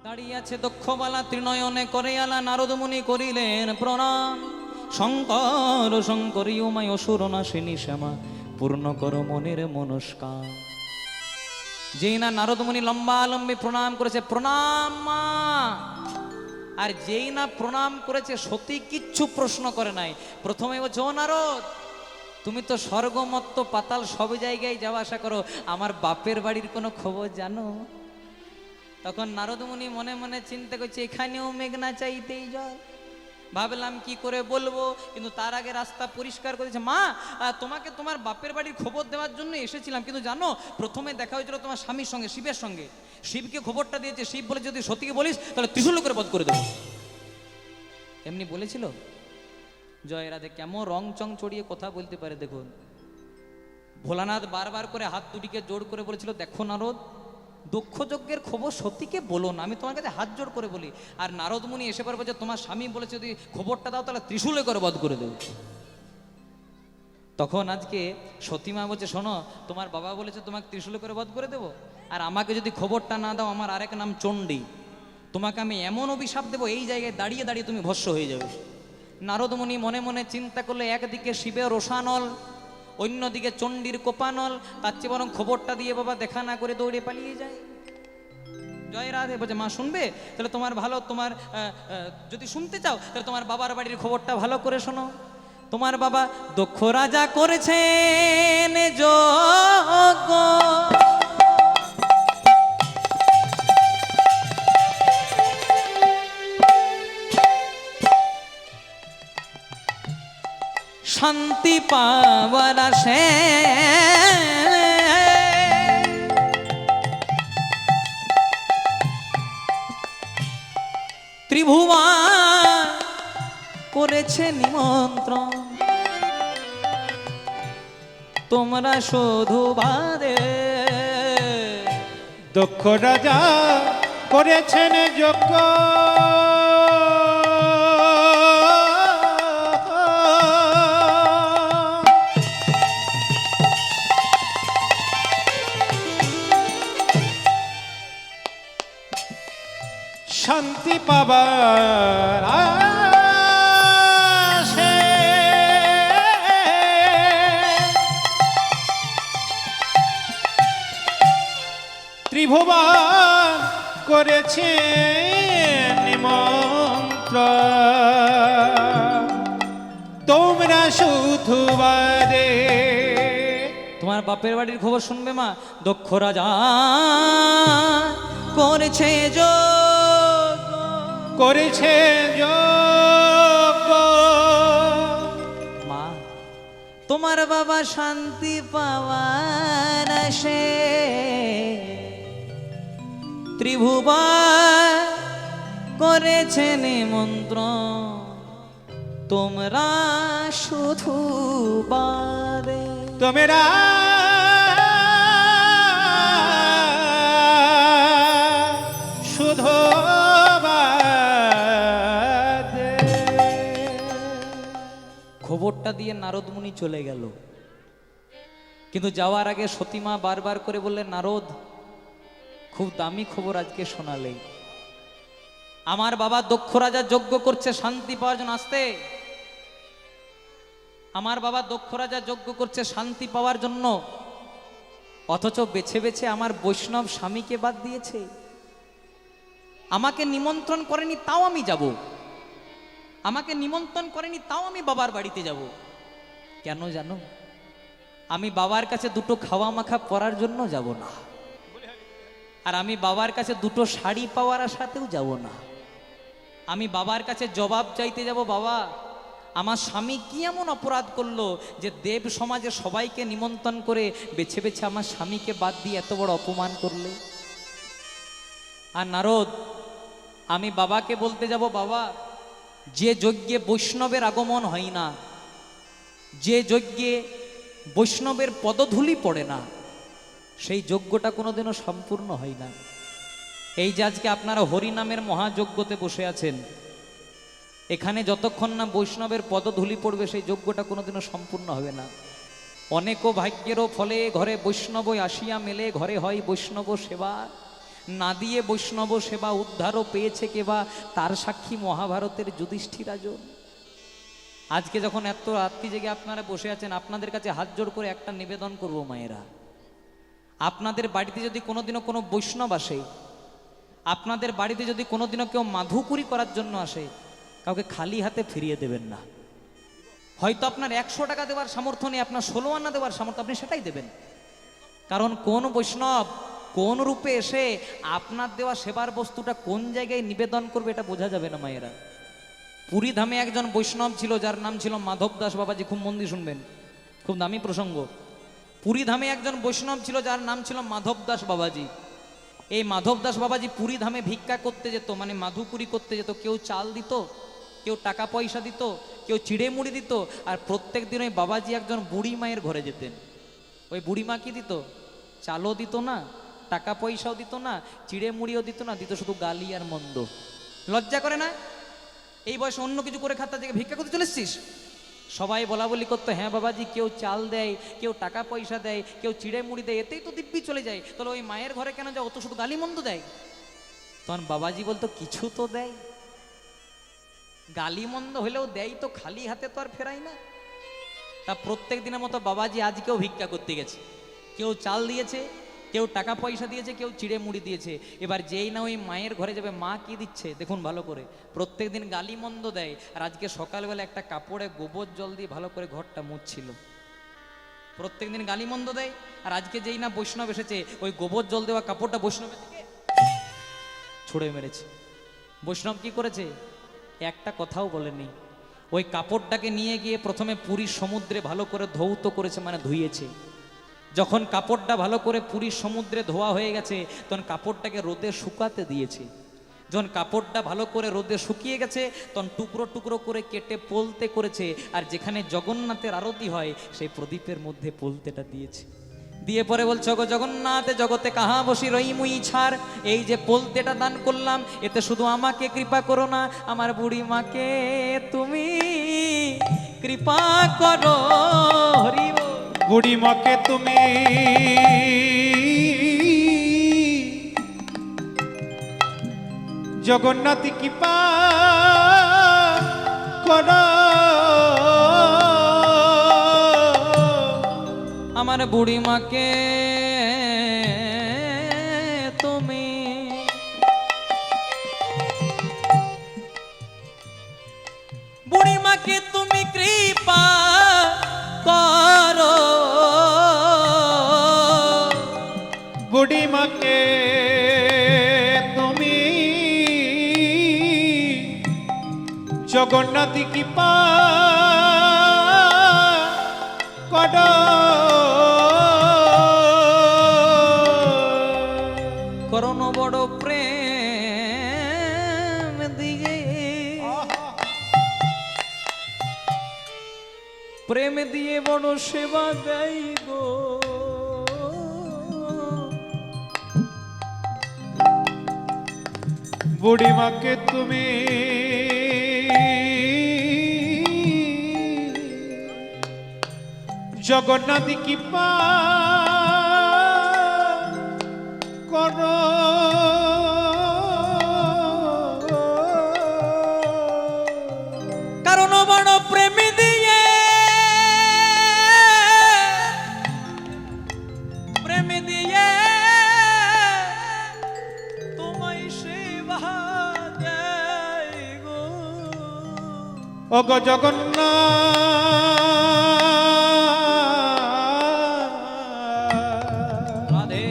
দাঁড়িয়ে আছে দক্ষবালা ত্রিনয়নে করে আলা নারদ মুনি করিলেন প্রণাম। শঙ্কর শঙ্করী উমায় অসুর নাশিনী শ্যামা পূর্ণ কর মনের মনস্কার। যেই না নারদ মুনি লম্বালম্বি প্রণাম করেছে, প্রণাম মা। আর যেই না প্রণাম করেছে সতী কিচ্ছু প্রশ্ন করে নাই। প্রথমে বলছে, ও নারদ, তুমি তো স্বর্গমত্ত পাতাল সব জায়গায় যাওয়া আসা করো, আমার বাপের বাড়ির কোনো খবর জানো? তখন নারদ মুনি মনে মনে চিন্তা করছে, এখানেও মেঘনা চাইতেই জল। ভাবলাম কি করে বলবো, কিন্তু তার আগে রাস্তা পরিষ্কার করেছে। মা, তোমাকে তোমার বাপের বাড়ির খবর দেওয়ার জন্য এসেছিলাম, কিন্তু জানো প্রথমে দেখা হয়েছিল তোমার স্বামীর সঙ্গে, শিবের সঙ্গে। শিবকে খবরটা দিয়েছে, শিব বলে যদি সতীকে বলিস তাহলে ত্রিশূল করে বধ করে দেবো। এমনি বলেছিল। জয় রাধে, কেমন রং চং চড়িয়ে কথা বলতে পারে দেখুন। ভোলানাথ বারবার করে হাত দুটিকে জোড় করে বলেছিল, দেখো নারদ, দক্ষ যজ্ঞের খবর সতীকে বলো না, আমি তোমার কাছে হাত জোড় করে বলি। আর নারদ মুনি এসে পারবো যে তোমার স্বামী বলেছে যদি খবরটা দাও তাহলে ত্রিশূলে করে বধ করে দেবো। তখন আজকে সতীমা বলছে, শোনো, তোমার বাবা বলেছে তোমাকে ত্রিশূলে করে বধ করে দেবো, আর আমাকে যদি খবরটা না দাও আমার আরেক নাম চণ্ডী, তোমাকে আমি এমন অভিশাপ দেবো এই জায়গায় দাঁড়িয়ে দাঁড়িয়ে তুমি ভস্ম হয়ে যাবে। নারদ মুনি মনে মনে চিন্তা করলে, একদিকে শিবের রোষানল, অন্যদিকে চণ্ডীর কোপানল, তার চেয়ে বরং খবরটা দিয়ে বাবা দেখা না করে দৌড়ে পালিয়ে যায়। জয় রাধে। বলছে, মা শুনবে? তাহলে তোমার ভালো, তোমার যদি শুনতে চাও তাহলে তোমার বাবার বাড়ির খবরটা ভালো করে শোনো। তোমার বাবা দক্ষ রাজা করেছেন যজ্ঞ, শান্তি পাওয়ার আসে ত্রিভুবন করেছে নিমন্ত্রণ, তোমরা শুধু বাদে। দক্ষ রাজা করেছেন যজ্ঞ, শান্তি পাবার আশে ত্রিভুবন করেছে নিমন্ত্রণ, তোমরা শুধু বাদে। তোমার বাপের বাড়ির খবর শুনবে মা। দক্ষ রাজা করেছে করেছে যজ্ঞ, মা, তোমার বাবা শান্তি পাওয়ার আসে ত্রিভুবন করেছে নিমন্ত্রণ, তোমরা শুধু বাদে। তোমরা শুধু বাদে। খবরটা দিয়ে নারদ মুনি চলে গেল, কিন্তু যাওয়ার আগে সতীমা বারবার করে বললেন, নারদ, খুব দামি খবর আজকে শোনালে। আমার বাবা দক্ষ রাজা যজ্ঞ করছে শান্তি পাওয়ার জন্য। আসতে। আমার বাবা দক্ষ রাজা যজ্ঞ করছে শান্তি পাওয়ার জন্য, অথচ বেছে বেছে আমার বৈষ্ণব স্বামীকে বাদ দিয়েছে। আমাকে নিমন্ত্রণ করেনি তাও আমি যাব, আমাকে নিমন্ত্রণ করেনি তাও আমি বাবার বাড়িতে যাব। কেন জানো? আমি বাবার কাছে দুটো খাওয়া মাখা পরার জন্য যাব না, আর আমি বাবার কাছে দুটো শাড়ি পাওয়ার আশাতেও যাব না। আমি বাবার কাছে জবাব চাইতে যাব, বাবা, আমার স্বামী কি এমন অপরাধ করলো যে দেব সমাজে সবাইকে নিমন্ত্রণ করে বেছে বেছে আমার স্বামীকে বাদ দিয়ে এত বড় অপমান করলে। আর নারদ, আমি বাবাকে বলতে যাব, বাবা, যে যজ্ঞে বৈষ্ণবের আগমন হয় না, যে যজ্ঞে বৈষ্ণবের পদধূলি পড়ে না, সেই যজ্ঞটা কোনোদিনও সম্পূর্ণ হয় না। এই যে আজকে আপনারা হরিনামের মহাযজ্ঞতে বসে আছেন, এখানে যতক্ষণ না বৈষ্ণবের পদধূলি পড়বে সেই যজ্ঞটা কোনোদিনও সম্পূর্ণ হবে না। অনেক ভাগ্যেরও ফলে ঘরে বৈষ্ণব আসিয়া মেলে, ঘরে হয় বৈষ্ণব সেবা। না দিয়ে বৈষ্ণব সেবা উদ্ধারও পেয়েছে কেবা, তার সাক্ষী মহাভারতের যুধিষ্ঠিরাজন। আজকে যখন এত রাত্রি জেগে আপনারা বসে আছেন, আপনাদের কাছে হাত জোড় করে একটা নিবেদন করব মায়েরা, আপনাদের বাড়িতে যদি কোনোদিনও কোনো বৈষ্ণব আসে, আপনাদের বাড়িতে যদি কোনোদিনও কেউ মাধুকুরি করার জন্য আসে, কাউকে খালি হাতে ফিরিয়ে দেবেন না। হয়তো আপনার 100 টাকা দেওয়ার সামর্থ্য নেই, আপনার 16 আনা দেওয়ার সামর্থ্য, আপনি সেটাই দেবেন। কারণ কোন বৈষ্ণব কোন রূপে এসে আপনার দেওয়া সেবার বস্তুটা কোন জায়গায় নিবেদন করবে এটা বোঝা যাবে না মায়েরা। পুরী ধামে একজন বৈষ্ণব ছিল যার নাম ছিল মাধব দাস বাবাজি, খুব মন দিয়ে শুনবেন, খুব দামি প্রসঙ্গ। পুরী ধামে একজন বৈষ্ণব ছিল যার নাম ছিল মাধব দাস বাবাজি। এই মাধব দাস বাবাজি পুরী ধামে ভিক্ষা করতে যেত, মানে মাধুকুরি করতে যেত। কেউ চাল দিত, কেউ টাকা পয়সা দিত, কেউ চিড়ে মুড়ি দিত। আর প্রত্যেক দিন ওই বাবাজি একজন বুড়ি মায়ের ঘরে যেতেন। ওই বুড়ি মা কি দিত? চালও দিত না, টাকা পয়সাও দিত না, চিড়ে মুড়িও দিত না, দিত শুধু গালি আর মন্দ। লজ্জা করে না? এই বয়সে অন্য কিছু করে খাতা থেকে ভিক্ষা করতে চলে এসছিস? সবাই বলা বলি করতো, হ্যাঁ বাবাজি, কেউ চাল দেয়, কেউ টাকা পয়সা দেয়, কেউ চিড়ে মুড়ি দেয়, এতেই তো দিব্যি চলে যায়, তাহলে ওই মায়ের ঘরে কেন যাও? ও তো শুধু গালি মন্দ দেয়। তখন বাবাজি বলতো, কিছু তো দেয়, গালি মন্দ হলেও দেয় তো, খালি হাতে তো আর ফেরাই না। তা প্রত্যেক দিনের মতো বাবাজি আজকেও ভিক্ষা করতে গেছে। কেউ চাল দিয়েছে, কেউ টাকা পয়সা দিয়েছে, কেউ চিড়ে মুড়ি দিয়েছে। এবার যেই না ওই মায়ের ঘরে যাবে, মা কি দিচ্ছে দেখুন ভালো করে। প্রত্যেক দিন গালি মন্দ দেয়, আর আজকে সকালবেলা একটা কাপড়ে গোবর জল দিয়ে ভালো করে ঘরটা মুছছিল। প্রত্যেক দিন গালি মন্দ দেয়, আর আজকে যেই না বৈষ্ণব এসেছে, ওই গোবর জল দেওয়া কাপড়টা বৈষ্ণবের দিকে ছুঁড়ে মেরেছে। বৈষ্ণব কি করেছে? একটা কথাও বলেনি। ওই কাপড়টাকে নিয়ে গিয়ে প্রথমে পুরীর সমুদ্রে ভালো করে ধৌত করেছে, মানে ধুইয়েছে। যখন কাপড়টা ভালো করে পুরীর সমুদ্রে ধোয়া হয়ে গেছে, তখন কাপড়টাকে রোদে শুকাতে দিয়েছে। যখন কাপড়টা ভালো করে রোদে শুকিয়ে গেছে, তখন টুকরো টুকরো করে কেটে পোলতে করেছে। আর যেখানে জগন্নাথের আরতি হয়, সেই প্রদীপের মধ্যে পোলতেটা দিয়েছে। দিয়ে পরে বলছো, গো জগন্নাথ, জগতে কাহা বসি রই মুই ছাড়, এই যে পোলতেটা দান করলাম, এতে শুধু আমাকে কৃপা করো না, আমার বুড়ি মাকে তুমি কৃপা করো। হরি বল। বুড়ি মাকে তুমি জগন্নাথ কৃপা করো, আমার বুড়ি মাকে তুমি বুড়ি মাকে তুমি কৃপা করো, বুড়ি মাকে তুমি জগন্নাথ কৃপা করো। করোনা বড় প্রেম দিয়ে, প্রেম দিয়ে বড় সেবা দেয় গো। বুড়ি মাকে তুমি জগন্নাথ কৃপা করো। কারণ বড় প্রেম দিয়ে, প্রেম দিয়ে তোমায় সেবা দেয় গো। ও গো জগন্নাথ, রাধে।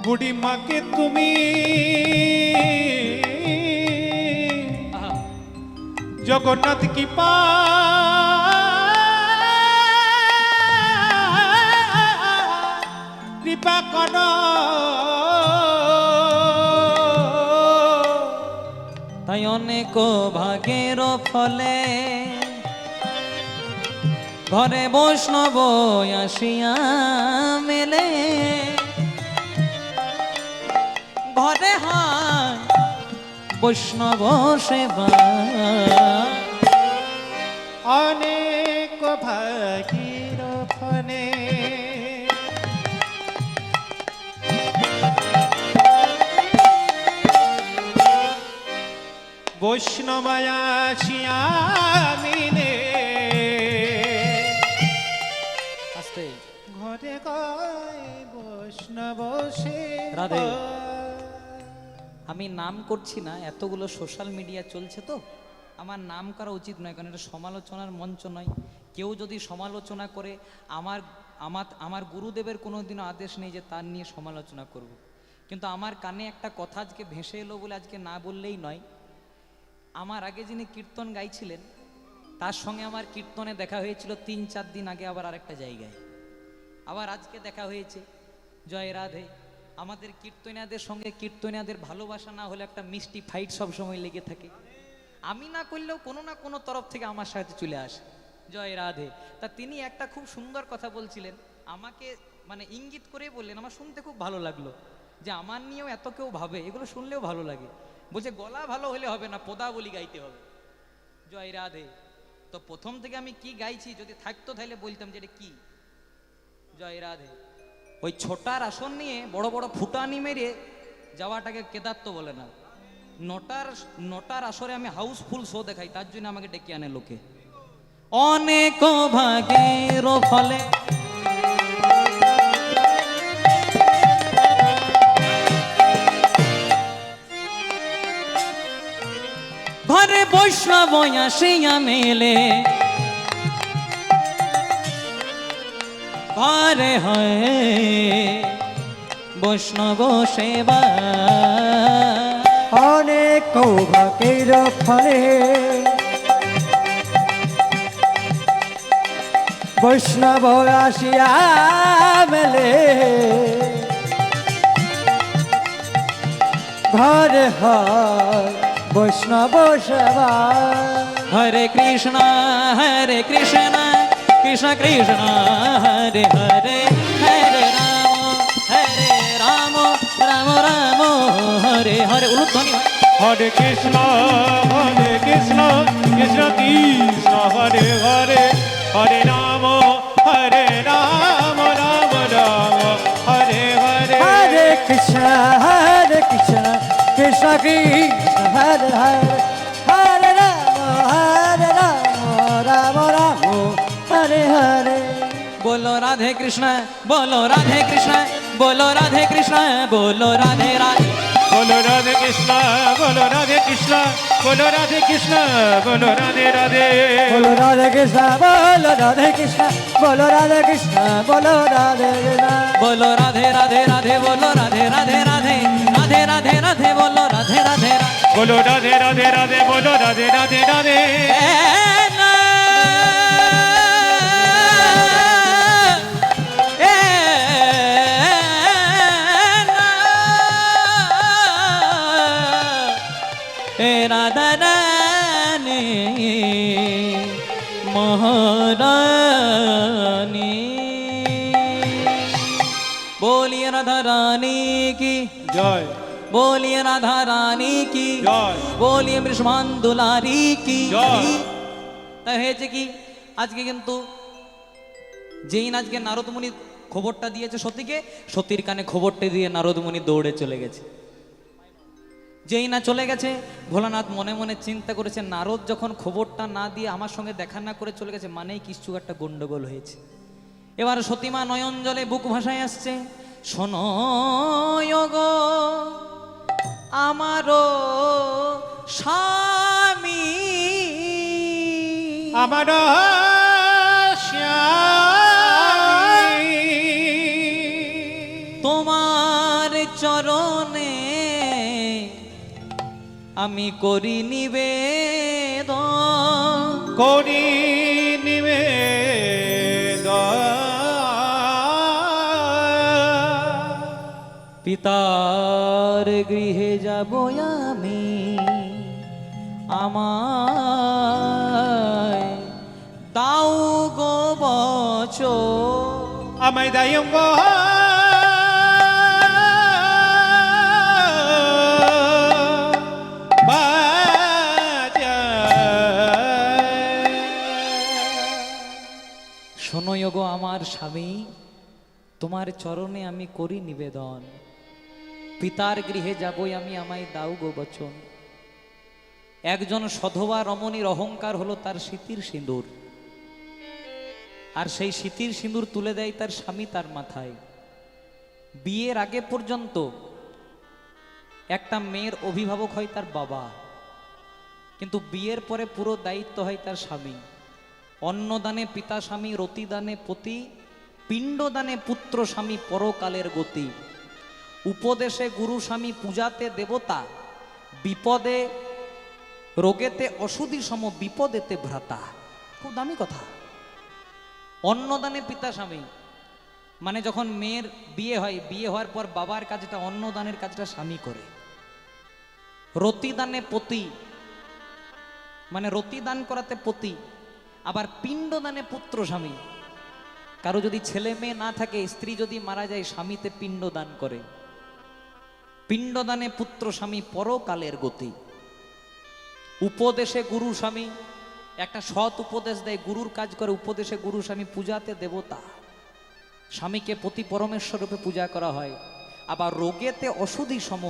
বুড়ি মাকে তুমি আহা, জগন্নাথ কৃপা কৃপা করো। তাই অনেক ভাগের ফলে ঘরে বৈষ্ণব আসিয়া মেলে, ঘরে হয় বৈষ্ণব সেবা। অনেক ভাগীর ফলে বৈষ্ণবায়াসিয়া মিলে আস্তে ঘরে গায় বৈষ্ণব রাধে। আমি নাম করছি না, এতগুলো সোশ্যাল মিডিয়া চলছে তো আমার নাম করা উচিত নয়, কারণ এটা সমালোচনার মঞ্চ নয়। কেউ যদি সমালোচনা করে আমার আমার আমার গুরুদেবের কোনোদিনও আদেশ নেই যে তার নিয়ে সমালোচনা করব। কিন্তু আমার কানে একটা কথা আজকে ভেসে এলো বলে আজকে না বললেই নয়। আমার আগে যিনি কীর্তন গাইছিলেন তার সঙ্গে আমার কীর্তনে দেখা হয়েছিল 3-4 দিন আগে, আবার আরেকটা জায়গায়, আবার আজকে দেখা হয়েছে। জয় রাধে। আমাদের কীর্তনিয়াদের সঙ্গে কীর্তনিয়াদের ভালোবাসা না হলে একটা মিষ্টি ফাইট সবসময় লেগে থাকে। আমি না করলেও কোনো না কোনো তরফ থেকে আমার সাথে চলে আসে। জয় রাধে। তা তিনি একটা খুব সুন্দর কথা বলছিলেন, আমাকে মানে ইঙ্গিত করে বললেন, আমার শুনতে খুব ভালো লাগলো যে আমার নিয়েও এত কেউ ভাবে, এগুলো শুনলেও ভালো লাগে। বলছে গলা ভালো হলে হবে না, পদাবলী গাইতে হবে। জয় রাধে। তো প্রথম থেকে আমি কি গাইছি যদি থাকতো তাহলে বলতাম যে এটা কি। জয় রাধে। ওই ছোটার আসন নিয়ে বড় বড় ফুটানি মেরে যাওয়াটাকে কেদারত্ব বলে না। নটার আসরে আমি হাউসফুল শো দেখাই, তার জন্য আমাকে ডেকে আনে লোকে। অনেক ভাগের ফলে ঘরে বৈষ্ণব আসিয়া মেলে, ঘরে হয় বৈষ্ণব সেবা। অনেক ভাগের ফলে বৈষ্ণব আসিয়া মেলে, ঘরে হয় বৈষ্ণব সেবা। হরে কৃষ্ণ কৃষ্ণ কৃষ্ণ হরে হরে, হরে রাম রাম রাম হরে হরে। উলুধ্বনি হয়। হরে কৃষ্ণ কৃষ্ণ কৃষ্ণ হরে হরে, হরে রাম রাম রাম হরে হরে। হরে কৃষ্ণ কৃষ্ণ কৃষ্ণ হরে হরে, হরে রাম রাম রাম হরে হরে। बोलो राधे कृष्ण, बोलो राधे कृष्ण, बोलो राधे कृष्ण, बोलो राधे राधे। बोलो राधे कृष्ण, बोलो राधे कृष्ण, बोलो राधे कृष्ण, बोलो राधे राधे। बोलो राधे कृष्ण, बोलो राधे कृष्ण, बोलो राधे कृष्ण, बोलो राधे कृष्ण। बोलो राधे राधे राधे, बोलो राधे राधे राधे, राधे राधे राधे, बोलो राधे राधे राधे। बोलो राधे राधे राधे, बोलो राधे राधे राधे। राधा रानी महारानी, बोलिए राधा रानी की जय, बोलिए राधा रानी की जय, बोलिए বৃষভান দুলারি কি জয়। তাই হয়েছে কি আজকে কিন্তু যেই আজকে নারদমুনি খবরটা দিয়েছে সতীকে, সতীর কানে খবরটা দিয়ে নারদমুনি দৌড়ে চলে গেছে। যেই না চলে গেছে, ভোলানাথ মনে মনে চিন্তা করেছে নারদ যখন খবরটা না দিয়ে আমার সঙ্গে দেখা না করে চলে গেছে মানেই কিছু একটা গন্ডগোল হয়েছে। এবার সতীমা নয়ন জলে বুক ভাসায় আসছে, শোনো গো আমারও স্বামী, আমার স্বামী তোমার চরণে আমি করি নিবেদন, করি নিবেদন। পিতার গৃহে যাব আমি, আমায় দাও গো বচন। আমায় দায়ম গো শোনো গো আমার স্বামী, তোমার চরণে আমি করি নিবেদন, পিতার গৃহে যাবই আমি, আমায় দাও গো বচন। একজন সধবা রমণীর অহংকার হলো তার সিঁথির সিঁদুর, আর সেই সিঁথির সিঁদুর তুলে দেয় তার স্বামী তার মাথায়। বিয়ের আগে পর্যন্ত একটা মেয়ের অভিভাবক হয় তার বাবা, কিন্তু বিয়ের পরে পুরো দায়িত্ব হয় তার স্বামী। অন্নদানে পিতা স্বামী, রতিদানে পতি, পিণ্ডদানে পুত্র স্বামী, পরকালের গতি। উপদেশে গুরু স্বামী, পূজাতে দেবতা, বিপদে রোগেতে অসুধি সম, বিপদেতে ভ্রাতা। খুব দামি কথা। অন্নদানে পিতা স্বামী মানে যখন মেয়ের বিয়ে হয়, বিয়ে হওয়ার পর বাবার কাজটা, অন্নদানের কাজটা স্বামী করে। রতিদানে পতি মানে রতি দান করাতে পতি, আবার পিণ্ডদানে পুত্র স্বামী। কারো যদি ছেলে মেয়ে না থাকে, স্ত্রী যদি মারা যায়, স্বামীতে পিণ্ড দান করে। পিণ্ডদানে পুত্র স্বামী, পরকালের গতি। উপদেশে গুরু স্বামী, একটা সৎ উপদেশ দেয়, গুরুর কাজ করে। উপদেশে গুরু স্বামী, পূজাতে দেবতা, স্বামীকে পতি পরমেশ্বর রূপে পূজা করা হয়। আবার রোগেতে অসুধি সম,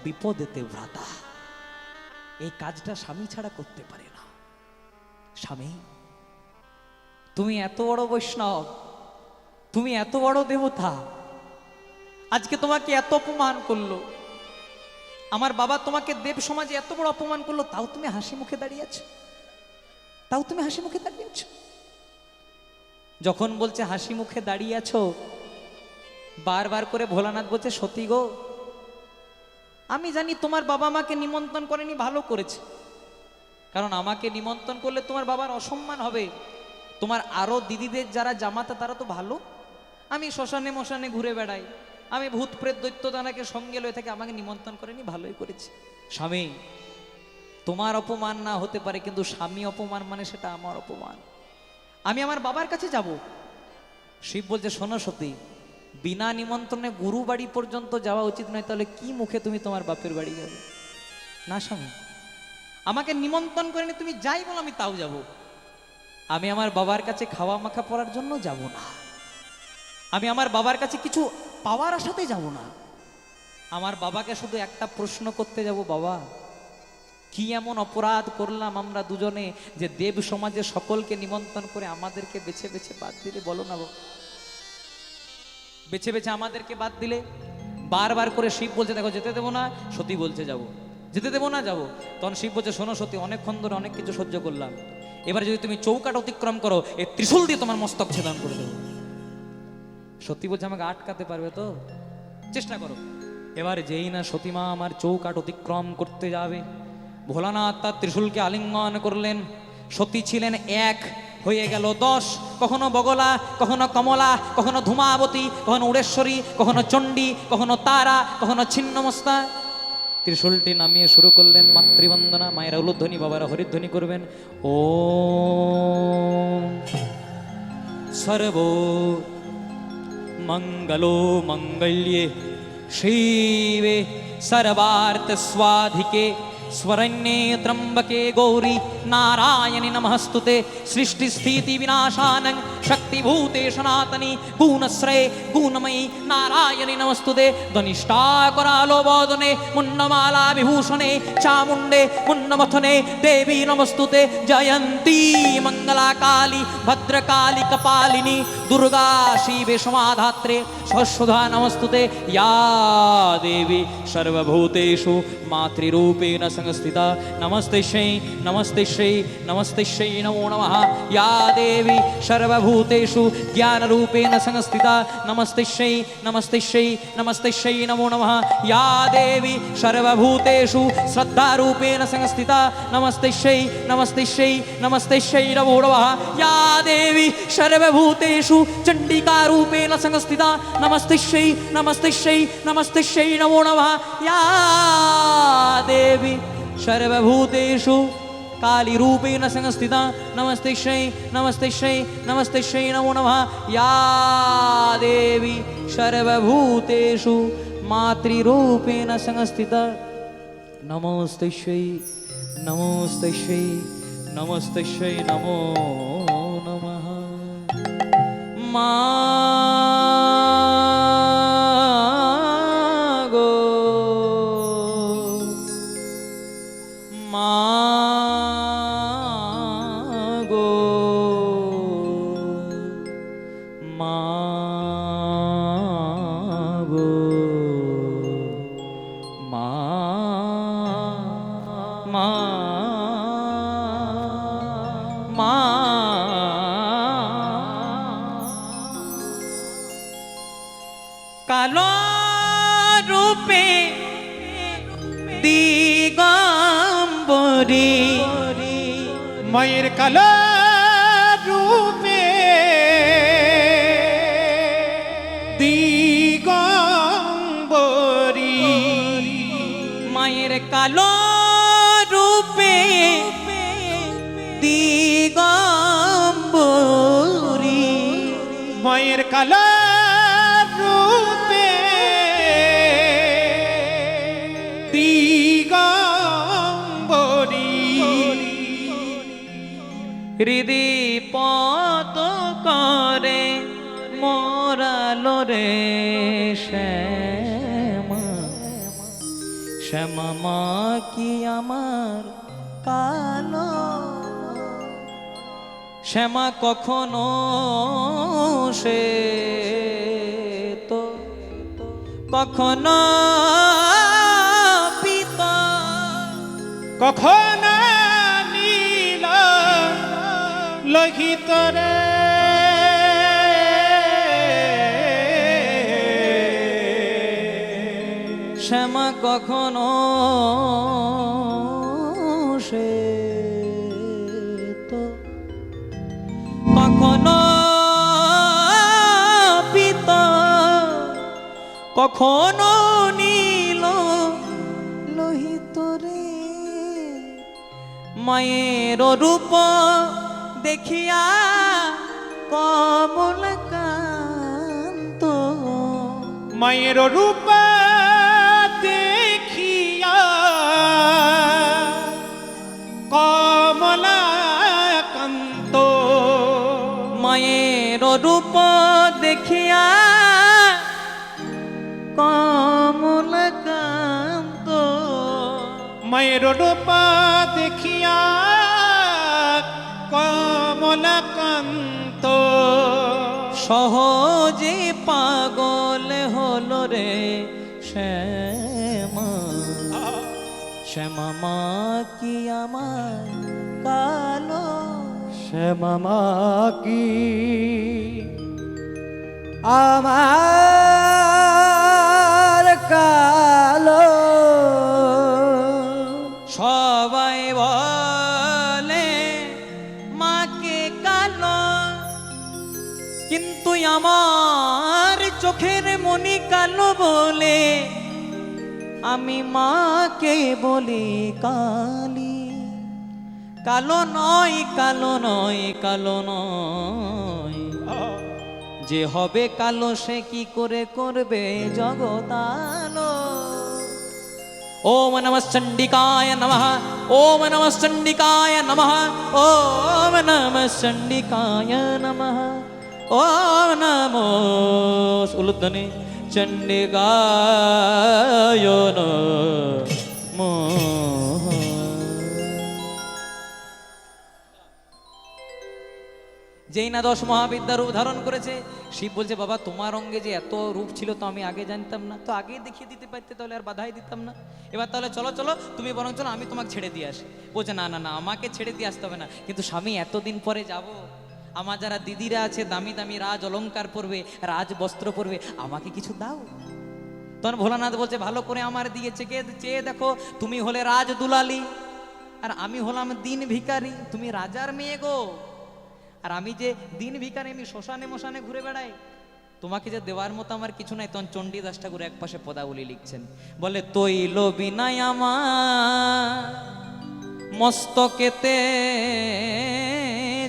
বিপদেতে ভ্রাতা। এই কাজটা স্বামী ছাড়া করতে পারে না। স্বামী, তুমি এত বড় বৈষ্ণব, তুমি এত বড় দেবতা, আজকে তোমাকে এত অপমান করলো, আমার বাবা তোমাকে দেব সমাজে এত বড় অপমান করলো, তাও তুমি হাসি মুখে দাঁড়িয়ে আছো, তাও তুমি হাসি মুখে দাঁড়িয়ে আছো। যখন বলছে হাসি মুখে দাঁড়িয়ে আছো, বারবার করে ভোলানাথ বলছে, সতী গো, আমি জানি তোমার বাবা মাকে নিমন্ত্রণ করেনি, ভালো করেছে, কারণ আমাকে নিমন্ত্রণ করলে তোমার বাবার অসম্মান হবে। তোমার আরো দিদিদের যারা জামাতা তারা তো ভালো, আমি শ্মশানে মশানে ঘুরে বেড়াই, আমি ভূত প্রেত দৈত্য দানাকে সঙ্গে লয়ে থাকি, আমাকে নিমন্ত্রণ করেনি, ভালোই করেছে। স্বামী, তোমার অপমান না হতে পারে, কিন্তু স্বামী অপমান মানে সেটা আমার অপমান। আমি আমার বাবার কাছে যাব। শিব বলছে, শোনো সতী, বিনা নিমন্ত্রণে গুরু বাড়ি পর্যন্ত যাওয়া উচিত নয়, তাহলে কি মুখে তুমি তোমার বাপের বাড়ি যাবে? না স্বামী, আমাকে নিমন্ত্রণ করেনি, তুমি যাই বলো আমি তাও যাব। আমি আমার বাবার কাছে খাওয়া মাখা পড়ার জন্য যাব না, আমি আমার বাবার কাছে কিছু পাওয়ার আশাতে যাব না। আমার বাবাকে শুধু একটা প্রশ্ন করতে যাব, বাবা কি এমন অপরাধ করলাম আমরা দুজনে যে দেব সমাজে সকলকে নিমন্ত্রণ করে আমাদেরকে বেছে বেছে বাদ দিলে? বলো না বাবা, বেছে বেছে আমাদেরকে বাদ দিলে। বারবার করে শিব বলছে, দেখো যেতে দেবো না, সতী বলছে যাবো, যেতে দেবো না, যাবো। তখন শিব বলছে, শোনো সতী, অনেকক্ষণ ধরে অনেক কিছু সহ্য করলাম, এবার যদি তুমি চৌকাট অতিক্রম করো, এই ত্রিশূল দিয়ে তোমার মস্তক ছেদন করে দেবো। সতী বলছে, আমাকে আটকাতে পারবে তো? চেষ্টা করো। এবার যেই না সতীমা আমার চৌকাট অতিক্রম করতে যাবে, ভোলানাথ তার ত্রিশূলকে আলিঙ্গন করলেন। সতী ছিলেন এক, হয়ে গেল 10। কখনো বগলা, কখনো কমলা, কখনো ধূমাবতী, কখনো উড়েশ্বরী, কখনো চণ্ডী, কখনো তারা, কখনো ছিন্নমস্তা। ত্রিশূলটি নামিয়ে শুরু করলেন মাতৃবন্দনা। মায়েরা উলুধ্বনি, বাবারা হরিধ্বনি করবেন। ও সর্ব মঙ্গলো মঙ্গল্যে শিবে সর্বার্থ স্বাধিকে स्वरण्ये त्र्यंबके गौरी नारायणि नमस्तुते। सृष्टि स्थिति विनाशानं शक्तिभूते सनातनी गुणश्रये गुणमयी नारायणि नमस्तुते। धनिष्ठा करालो बोधने मुन्नमाला विभूषणे चामुण्डे मुन्नमथने देवी नमस्तुते। जयंती मंगला काली भद्रकाली कपालिनी दुर्गा शिवे समाधात्रे स्वसुधा नमस्तुते। या देवी सर्वभूतेषु मातृरूपेण संस्थिता नमस्ते श्री नमस्ते श्री नमस्ते श्री नमो नमः। या देवी सर्वभूतेषु ज्ञान रूपेण संस्थिता नमस्ते श्री नमस्ते श्री नमस्ते श्री नमो नमः। या देवी सर्वभूतेषु श्रद्धा रूपेण संस्थिता नमस्ते श्री नमस्ते श्री नमस्ते श्री नमो नमः। या देवी सर्वभूतेषु चंडिका रूपेण संस्थिता नमस्ते श्री नमस्ते श्री नमस्ते श्री नमो नमः। या देवी सर्वभूतेषु काली रूपेण संस्थिता नमस्ते श्री नमस्ते श्री नमस्ते श्री नमो नमः। या देवी सर्वभूतेषु मातृरूपेण संस्थिता नमस्ते श्री नमस्ते श्री नमस्ते श्री नमो नमः। मागो मा মা মা কালো রূপে দিগম্বরী মায়ের কালো রূপে দিগম্বরী মায়ের কালো রূপে দিগম্বরী মায়ের কালো রূপে দিগম্বরী হৃদি পদ করে মোরালো রে শ্যামা শ্যামা মা কি আমার কালো শ্যামা কখনো সে তো কখনো পিতা কখন নীল লোহিত রে শ্যামা কখনো সে তো কখনো পিতা কখনো নীল লোহিত রে মায়ের রূপ দেখিয়া কমলকান্ত মায়ের রূপ দেখিয়া কমলাকান্ত মায়ের রূপ দেখিয়া কমলকান্ত মায়ের রূপ দেখিয়া কমলাকান্ত সহজে পাগল হলো রে শ্যামা শ্যামা মা কি আমার কালো শ্যামা মা কি আমার কালো সবাই বলে মাকে কালো কিন্তু আমার চোখের মনি কালো বলে আমি মাকে বলি কালী কালো নয় কালো নয় কালো নয় যে হবে কালো সে কি করে করবে জগতালো ওম নমঃ চণ্ডিকায় নমঃ ওম নমঃ চণ্ডিকায় নমঃ ওম নমঃ চণ্ডিকায় নমঃ ওম নমো উলুধ্বনি চণ্ডিকায় নমঃ যেই না 10 মহাবিদ্যার রূপ ধারণ করেছে শিব বলছে বাবা তোমার অঙ্গে যে এত রূপ ছিল তো আমি আগে জানতাম না তো আগেই দেখিয়ে দিতে পারতে তাহলে আর বাধাই দিতাম না এবার তাহলে চলো চলো তুমি বরং চলো আমি তোমাকে ছেড়ে দিয়ে আসি বলছে না না না আমাকে ছেড়ে দিয়ে আসতে হবে না কিন্তু স্বামী এতদিন পরে যাব আমার যারা দিদিরা আছে দামি দামি রাজ অলংকার পরবে রাজ বস্ত্র পরবে আমাকে কিছু দাও তখন ভোলানাথ বলছে ভালো করে আমার দিকে চেয়ে দেখো তুমি হলে রাজ দুলালি আর আমি হলাম দিন ভিখারি তুমি রাজার মেয়ে গো আর আমি যে দিন ভিখারি আমি শ্মশানে মশানে ঘুরে বেড়াই তোমাকে যে দেওয়ার মতো আমার কিছু নাই তখন চণ্ডীদাস ঠাকুর এক পাশে পদাবলী লিখছেন বলে তৈল বিনাই আমার মস্তকেতে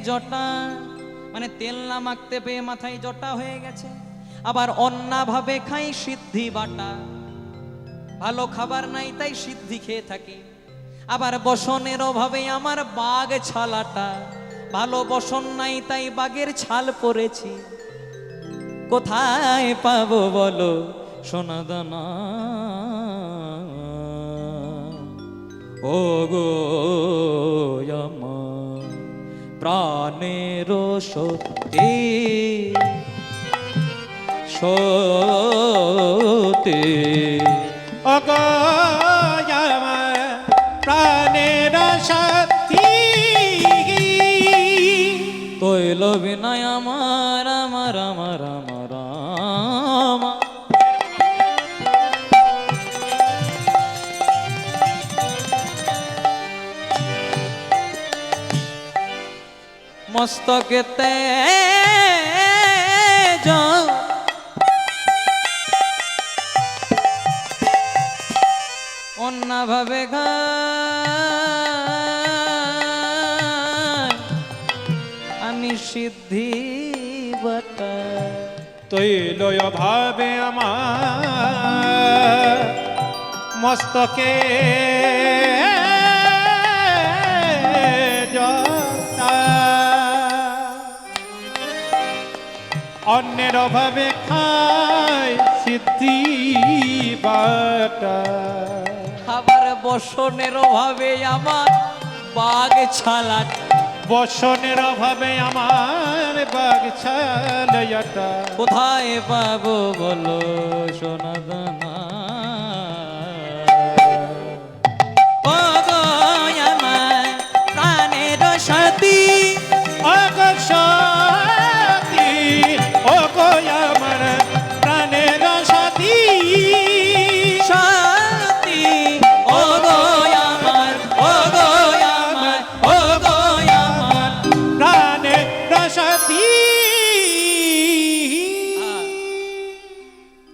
জটা মানে তেল না মাখতে পেয়ে মাথায় জটা হয়ে গেছে আবার অন্যভাবে খাই সিদ্ধি বাটা ভালো খাবার নাই তাই সিদ্ধি খেয়ে থাকি আবার বসনের অভাবে আমার বাঘ ছালাটা ভালো বসন নাই তাই বাঘের ছাল পরেছি কোথায় পাবো বলো সোনা দানা ও গো আমার প্রাণের সত্যি সত্যি অগয়াম প্রাণে সাথী তৈল বিনয় আমার আমার আমার আমার আমার। মস্তকেতে অন্য ভাবে আমি সিদ্ধি বাটা তৈলয় ভাবে আমার মস্তকে জটা অন্যের অভাবে খায় সিদ্ধি বাটা আবার বসনের অভাবে আমার বাঘ ছালা বসনের অভাবে আমার বাগ ছালটা কোথায় পাবো বলো সোনাদানা ও গো আমার প্রাণের সাথী অগসাতি ও গো আমার প্রাণের সাথী সাথী ও গো আমার ও গো আমার ও গো আমার প্রাণের সাথী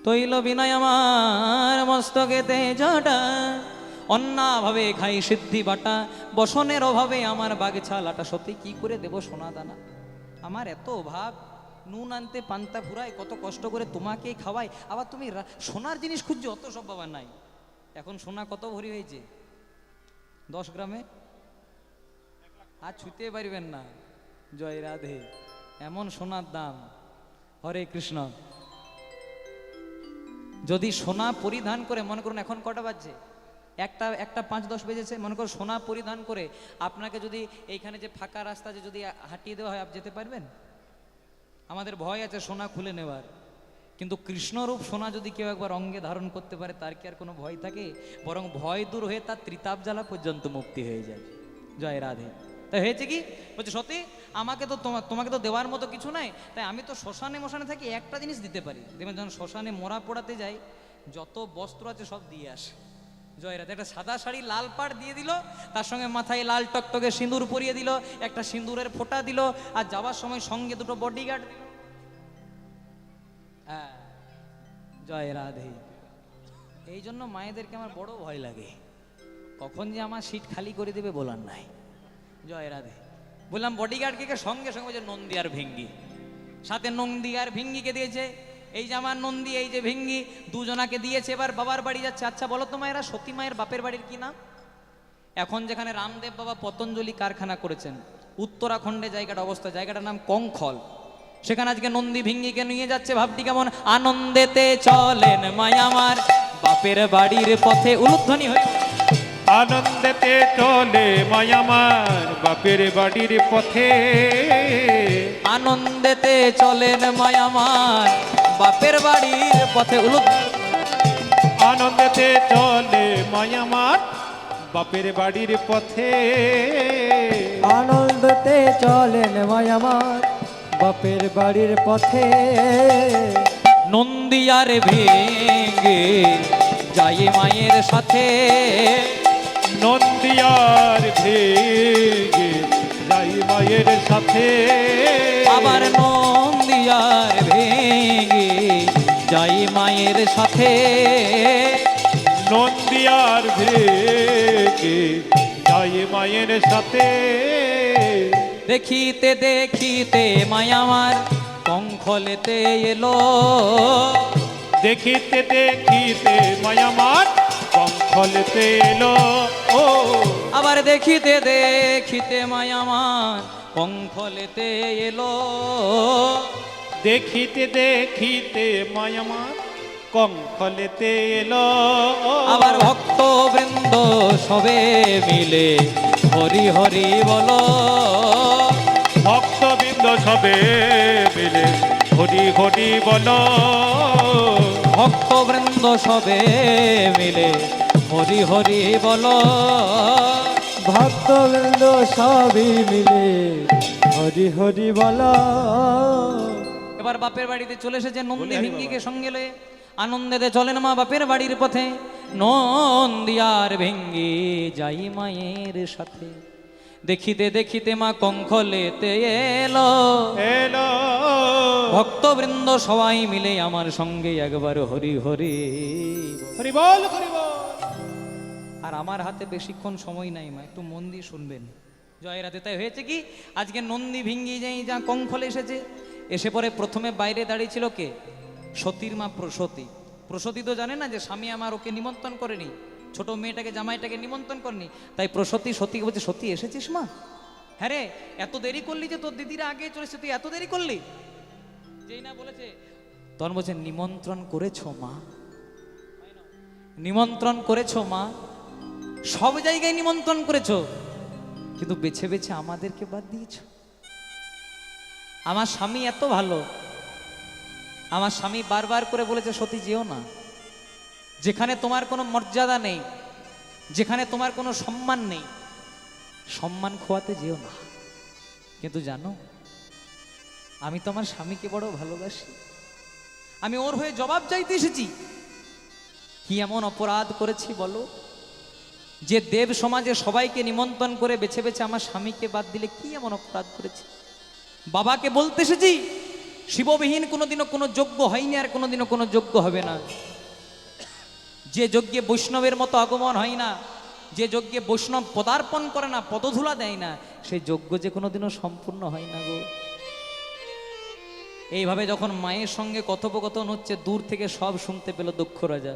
তৈল বিনয় আমার মস্তকেতে জটা অন্যভাবে খাই সিদ্ধি বাটা বসনের অভাবে আমার বাগে ছালাটা সত্যি কি করে দেব সোনা দানা আমার এত অভাব নুন আনতে পান্তা ফুরায় কত কষ্ট করে তোমাকেই খাওয়াই আবার তুমি সোনার জিনিস খুঁজছো অত সব বাবা নাই এখন সোনা কত ভরি হয়েছে 10 গ্রামে আর ছুঁতে পারবেন না জয় রাধে এমন সোনার দাম হরে কৃষ্ণ যদি সোনা পরিধান করে মনে করুন এখন কটা বাজছে একটা 5-10 বেজেছে মনে করুন সোনা পরিধান করে আপনাকে যদি এইখানে যে ফাঁকা রাস্তা যে যদি হাঁটিয়ে দেওয়া হয় আপনি যেতে পারবেন আমাদের ভয় আছে সোনা খুলে নেওয়ার কিন্তু কৃষ্ণরূপ সোনা যদি কেউ একবার অঙ্গে ধারণ করতে পারে তার কি আর কোনো ভয় থাকে বরং ভয় দূর হয়ে তার ত্রিতাপ জ্বালা পর্যন্ত মুক্তি হয়ে যায় জয় রাধে তাই হয়েছে কি বলছে সত্যি আমাকে তো তোমাকে তো দেওয়ার মতো কিছু নাই তাই আমি তো শ্মশানে মশানে থাকি একটা জিনিস দিতে পারি দেখবেন যখন শ্মশানে মোড়া পোড়াতে যাই যত বস্ত্র আছে সব দিয়ে আসে জয় রাধে একটা সাদা শাড়ি লাল পাড় দিয়ে দিল তার সঙ্গে মাথায় লাল টকটকে সিঁদুর পরিয়ে দিল একটা সিঁদুরের ফোঁটা দিল আর যাওয়ার সময় সঙ্গে দুটো বডিগার্ড দিল হ্যাঁ জয় রাধে এই জন্য মায়েদেরকে আমার বড় ভয় লাগে কখন যে আমার সিট খালি করে দেবে বলার নাই জয় রাধে বললাম বডিগার্ডকে সঙ্গে সঙ্গে যে নন্দী আর ভিঙ্গি সাথে নন্দী আর ভিঙ্গিকে দিয়েছে এই যে আমার নন্দী এই যে ভিঙ্গি দুজনাকে দিয়েছে এবার বাবার বাড়ি যাচ্ছে আচ্ছা বলো তো মায়েরা সতী মায়ের বাপের বাড়ির কি নাম এখন যেখানে রামদেব বাবা পতঞ্জলি কারখানা করেছেন উত্তরাখণ্ডে জায়গাটার নাম কংখল সেখানে আজকে নন্দী ভিঙ্গিকে নিয়ে যাচ্ছে ভাবটি কেমন আনন্দেতে চলেন মায়ামার বাপের বাড়ির পথে উলুধ্বনি হয়ে আনন্দেতে চলে মায়ামার বাপের বাড়ির পথে আনন্দেতে চলেন মায়ামার বাপের বাড়ির পথে আনন্দেতে চলে মায়ামার বাপের বাড়ির পথে আনন্দতে চলেন মায়ামার বাপের বাড়ির পথে নন্দিয়ার ভেঙ্গে যাই মায়ের সাথে নন্দিয়ার ভেগে যাই মায়ের সাথে আবার নন্দিয়ার ভেঙ্গে যাই মায়ের সাথে নন্দিয়ার ভেগে যাই মায়ের সাথে দেখিতে দেখিতে মায়ামার কঙ্খলেতে এলো দেখিতে দেখিতে মায়ামার কঙ্খলেতে এলো ও আবার দেখিতে দেখিতে মায়ামার কঙ্খলেতে এলো দেখিতে দেখিতে মায়ামার কঙ্খলেতে এলো আবার ভক্ত বৃন্দ সবে মিলে হরি হরি বলো ভক্তবৃন্দ সবে মিলে হরি হরি বলো ভক্ত বৃন্দ সবে মিলে হরি হরি বলো ভক্তবৃন্দ সবই মিলে হরি হরি বলো। এবার বাপের বাড়িতে চলে এসেছে নন্দী ভিঙ্গিকে সঙ্গে লয়ে আনন্দেতে চলেন মা বাপের বাড়ির পথে। নন্দী আর ভিঙ্গি যাই মায়ের সাথে, দেখিতে দেখিতে মা কঙ্খলেতে এলো। এলো ভক্তবৃন্দ সবাই মিলে আমার সঙ্গে একবার হরি হরি। হরি বল হরি বল। আর আমার হাতে বেশিক্ষণ সময় নাই মা, একটু মন দিয়ে শুনবেন। জয়ের হাতে তাই হয়েছে কি, আজকে নন্দী ভিঙ্গি যাই যা কঙ্খলে এসেছে, এসে পরে প্রথমে বাইরে দাঁড়িয়ে ছিল কে? সতীর মা প্রসূতি। প্রসূতি তো জানে না যে স্বামী আমার ওকে নিমন্ত্রণ করেনি, ছোট মেয়েটাকে জামাইটাকে নিমন্ত্রণ করেনি। তাই প্রসূতি সতীকে বলছে, সতী এসেছিস মা? হ্যাঁ রে, এত দেরি করলি যে, তোর দিদিরা আগে চলেছে, তুই এত দেরি করলি? যেই না বলেছে তখন বলছে, নিমন্ত্রণ করেছো মা, নিমন্ত্রণ করেছো মা, সব জায়গায় নিমন্ত্রণ করেছো, কিন্তু বেছে বেছে আমাদেরকে বাদ দিয়েছো। আমার স্বামী এত ভালো, আমার স্বামী বারবার করে বলেছে, সতী যেও না, যেখানে তোমার কোনো মর্যাদা নেই, যেখানে তোমার কোনো সম্মান নেই, সম্মান খোয়াতে যেও না। কিন্তু জানো, আমি তো আমার স্বামীকে বড় ভালোবাসি, আমি ওর হয়ে জবাব চাইতে এসেছি। কি এমন অপরাধ করেছি বলো, যে দেব সমাজে সবাইকে নিমন্ত্রণ করে বেছে বেছে আমার স্বামীকে বাদ দিলে কি এমন অপরাধ করেছি? বাবাকে বলতে এসেছি, শিববিহীন কোনোদিনও কোনো যজ্ঞ হয়নি, আর কোনোদিনও কোনো যজ্ঞ হবে না। যে যজ্ঞে বৈষ্ণবের মতো আগমন হয় না, যে যজ্ঞে বৈষ্ণব পদার্পণ করে না, পদধূলা দেয় না, সেই যজ্ঞ যে কোনোদিনও সম্পূর্ণ হয় না গো। এইভাবে যখন মায়ের সঙ্গে কথোপকথন হচ্ছে, দূর থেকে সব শুনতে পেল দক্ষ রাজা।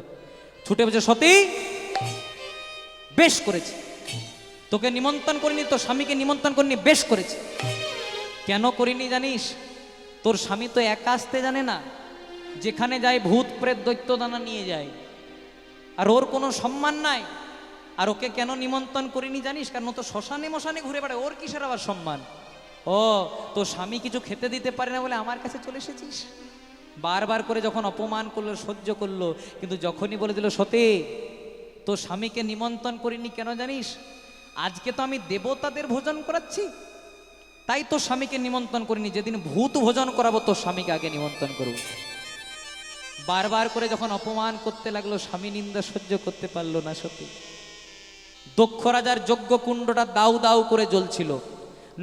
ছুটে বলছে, সতী বেশ করেছি, তোকে নিমন্ত্রণ করিনি, তোর স্বামীকে নিমন্ত্রণ করিনি, বেশ করেছি। কেন করিনি জানিস? তোর স্বামী তো একা আসতে জানে না, যেখানে যায় ভূত প্রেত দৈত্য দানা নিয়ে যায়, আর ওর কোনো সম্মান নাই। আর ওকে কেন নিমন্ত্রণ করিনি জানিস? কারণ ও তো শ্মশানে মশানে ঘুরে বেড়ায়, ওর কিসের আবার সম্মান? ও, তোর স্বামী কিছু খেতে দিতে পারে না বলে আমার কাছে চলে এসেছিস। বারবার করে যখন অপমান করলো, সহ্য করলো, কিন্তু যখনই বলে দিল, সতী তোর স্বামীকে নিমন্ত্রণ করিনি কেন জানিস? আজকে তো আমি দেবতাদের ভোজন করাচ্ছি, তাই তোর স্বামীকে নিমন্ত্রণ করিনি, যেদিন ভূত ভোজন করাবো তোর স্বামীকে আগে নিমন্ত্রণ করব। বারবার করে যখন অপমান করতে লাগলো, স্বামী নিন্দা সহ্য করতে পারলো না সতী। দক্ষ রাজার যজ্ঞ কুণ্ডটা দাউ দাউ করে জ্বলছিল।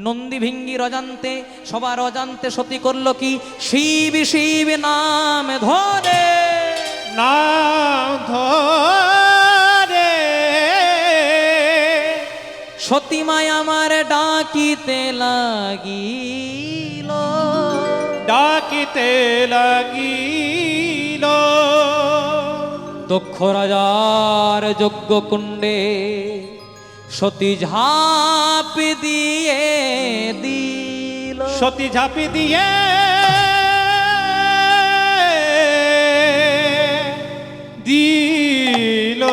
নন্দী ভিঙ্গির অজান্তে, সবার অজান্তে সতী করলো কি, শিব শিব নাম ধরে, নাম ধরে সতীমায় আমার ডাকিতে লাগিল, ডাকিতে লাগিল। দক্ষ রাজার যজ্ঞ কুণ্ডে সতী ঝাঁপ দিয়ে দিল, সতী ঝাঁপি দিয়ে দিল।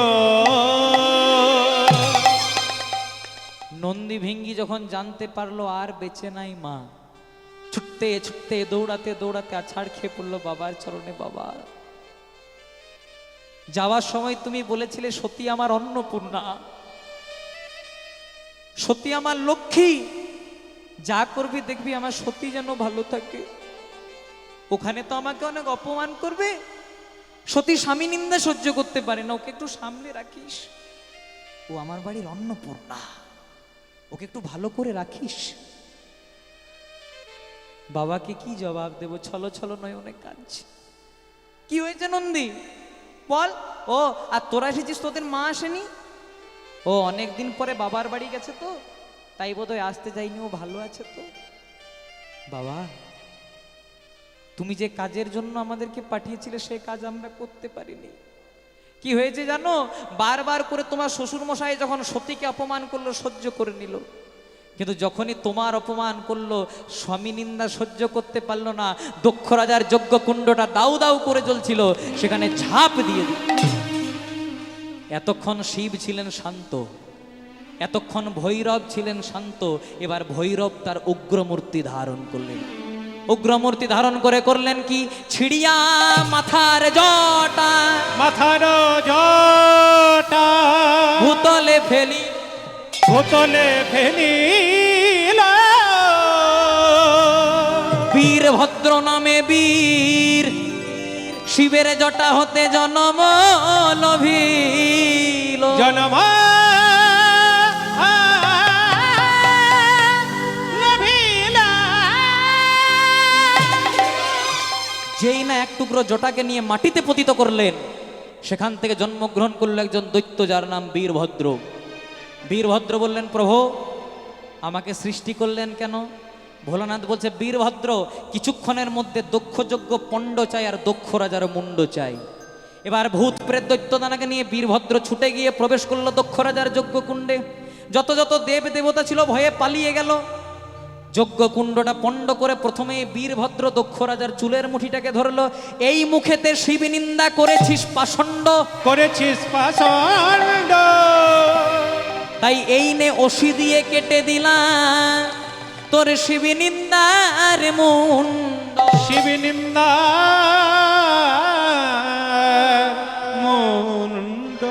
নন্দী ভিঙ্গি যখন জানতে পারলো আর বেঁচে নাই মা, ছুটতে ছুটতে দৌড়াতে দৌড়াতে আছাড় খেয়ে পড়লো বাবার চরণে। বাবা, যাওয়ার সময় তুমি বলেছিলে সতী আমার অন্নপূর্ণা, সতী আমার লক্ষ্মী, যা করবি দেখবি আমার সতী যেন ভালো থাকে। ওখানে তো আমাকে অনেক অপমান করবে, সতী স্বামী নিন্দা সহ্য করতে পারে না, ওকে একটু সামলে রাখিস, ও আমার বাড়ির অন্নপূর্ণা, ওকে একটু ভালো করে রাখিস। বাবাকে কি জবাব দেব? ছলো ছলো নয়, অনেক কাঁদছে। কি হয়েছে নন্দী বল? ও, আর তোরা এসেছিস, তোদের মা আসেনি? ও অনেকদিন পরে বাবার বাড়ি গেছে তো, তাই বোধহয় আসতে যাইনি, ও ভালো আছে তো। বাবা, তুমি যে কাজের জন্য আমাদেরকে পাঠিয়েছিলে সে কাজ আমরা করতে পারিনি। কি হয়েছে জানো? বারবার করে তোমার শ্বশুর মশাই যখন সতীকে অপমান করলো সহ্য করে নিল, কিন্তু যখনই তোমার অপমান করলো স্বামী নিন্দা সহ্য করতে পারলো না। দক্ষ রাজার যজ্ঞ কুণ্ডটা দাউ দাউ করে জ্বলছিল, সেখানে ঝাঁপ দিয়ে দিল। এতক্ষণ শিব ছিলেন শান্ত, এতক্ষণ ভৈরব ছিলেন শান্ত, এবার ভৈরব তার উগ্রমূর্তি ধারণ করলেন। উগ্রমূর্তি ধারণ করে করলেন কি, ছিড়িয়া মাথার জটা, মাথার জটা ভূতলে ফেলি ভূতলে ফেলিল বীরভদ্র নামে বীর শিবের জটা হতে জন্ম লভিল। জনম যেই না এক টুকরো জটাকে নিয়ে মাটিতে পতিত করলেন, সেখান থেকে জন্মগ্রহণ করলো একজন দৈত্য যার নাম বীরভদ্র। বীরভদ্র বললেন, প্রভু আমাকে সৃষ্টি করলেন কেন? ভোলানাথ বলছে, বীরভদ্র কিছুক্ষণের মধ্যে দক্ষযজ্ঞ পণ্ড চাই আর দক্ষ রাজার মুন্ড চাই। এবার ভূত প্রেত দৈত্যদানাকে নিয়ে বীরভদ্র ছুটে গিয়ে প্রবেশ করলো দক্ষ রাজার যজ্ঞকুণ্ডে। যত যত দেব দেবতা ছিল ভয়ে পালিয়ে গেল। যজ্ঞকুণ্ডটা পণ্ড করে প্রথমে বীরভদ্র দক্ষ রাজার চুলের মুঠিটাকে ধরলো। এই মুখেতে শিব নিন্দা করেছিস পাষণ্ড, করেছিস পাষণ্ড, তাই এই নে অসি দিয়ে কেটে দিলাম তোর শিব নিন্দার মুন্ড। শিব নিন্দা মুন্ড।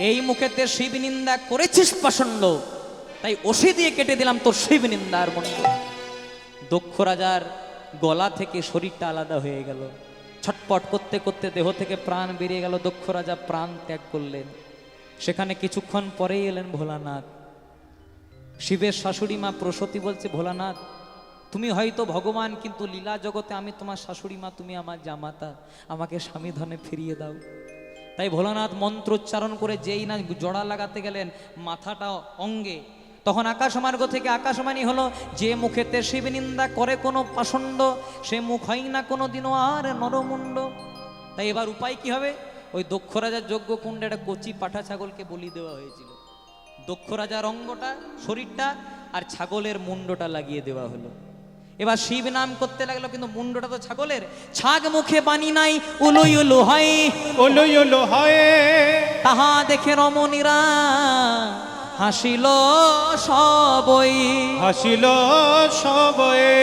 এই মুখেতে শিব নিন্দা করেছিস পাষণ্ড, তাই অসি দিয়ে কেটে দিলাম তোর শিব নিন্দার মুন্ড। দক্ষ রাজার গলা থেকে শরীরটা আলাদা হয়ে গেল। ছটপট করতে করতে দেহ থেকে প্রাণ বেরিয়ে গেল। দক্ষ রাজা প্রাণ ত্যাগ করলেন। সেখানে কিছুক্ষণ পরেই এলেন ভোলানাথ। শিবের শাশুড়ি মা প্রসূতি বলছে, ভোলানাথ তুমি হয়তো ভগবান, কিন্তু লীলা জগতে আমি তোমার শাশুড়ি মা, তুমি আমার জামাতা, আমাকে স্বামী ধনে ফিরিয়ে দাও। তাই ভোলানাথ মন্ত্র উচ্চারণ করে যেই না জড়া লাগাতে গেলেন মাথাটা অঙ্গে, তখন আকাশমার্গ থেকে আকাশবাণী হলো, যে মুখেতে শিব নিন্দা করে কোনো পাষণ্ড, সে মুখ হয় না কোনো দিনও আর নরমুণ্ড। তাই এবার উপায় কি হবে? ওই দক্ষ রাজার যজ্ঞ কুণ্ডে একটা কচি পাঠা ছাগলকে বলি দেওয়া হয়েছিল। দক্ষ রাজার অঙ্গটা, শরীরটা আর ছাগলের মুন্ডটা লাগিয়ে দেওয়া হলো। এবার শিব নাম করতে লাগলো, কিন্তু মুন্ডটা তো ছাগলের। ছাগ মুখে বাণী নাই, উলুই উলু হয়, উলুই উলু হয়, তাহা দেখে রমণীরা হাসিল সবই। হাসিল সবয়ে।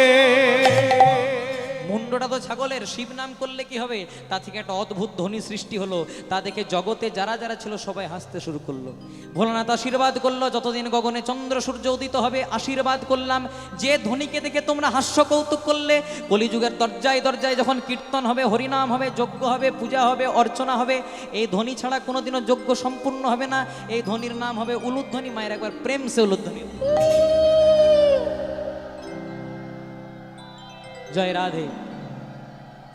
মুন্ডটা তো ছাগলের, শিব নাম করলে কি হবে? তা থেকে একটা অদ্ভুত ধ্বনি সৃষ্টি হলো। তা দেখে জগতে যারা যারা ছিল সবাই হাসতে শুরু করলো। ভোলানাথ আশীর্বাদ করলো, যতদিন গগনে চন্দ্র সূর্য উদিত হবে আশীর্বাদ করলাম, যে ধ্বনিকে দেখে তোমরা হাস্য কৌতুক করলে, কলিযুগের দরজায় দরজায় যখন কীর্তন হবে, হরিনাম হবে, যজ্ঞ হবে, পূজা হবে, অর্চনা হবে, এই ধ্বনি ছাড়া কোনোদিনও যজ্ঞ সম্পূর্ণ হবে না। এই ধ্বনির নাম হবে উলুধ্বনি। মায়ের একবার প্রেম সে উলুধ্বনি। জয় রাধে।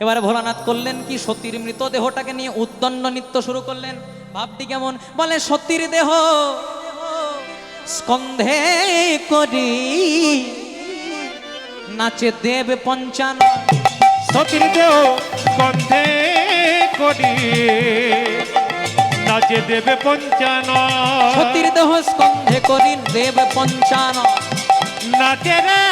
এবারে ভোলানাথ করলেন কি, সতীর মৃতদেহটাকে নিয়ে উদ্দণ্ড নৃত্য শুরু করলেন। ভাবটি কেমন? বলে, সতীর দেহ স্কন্ধে করি নাচে দেব পঞ্চান। সতীর দেহ স্কন্ধে করি নাচে দেবে পঞ্চান। সতীর দেহ স্কন্ধে করি দেব পঞ্চান, নাচে রে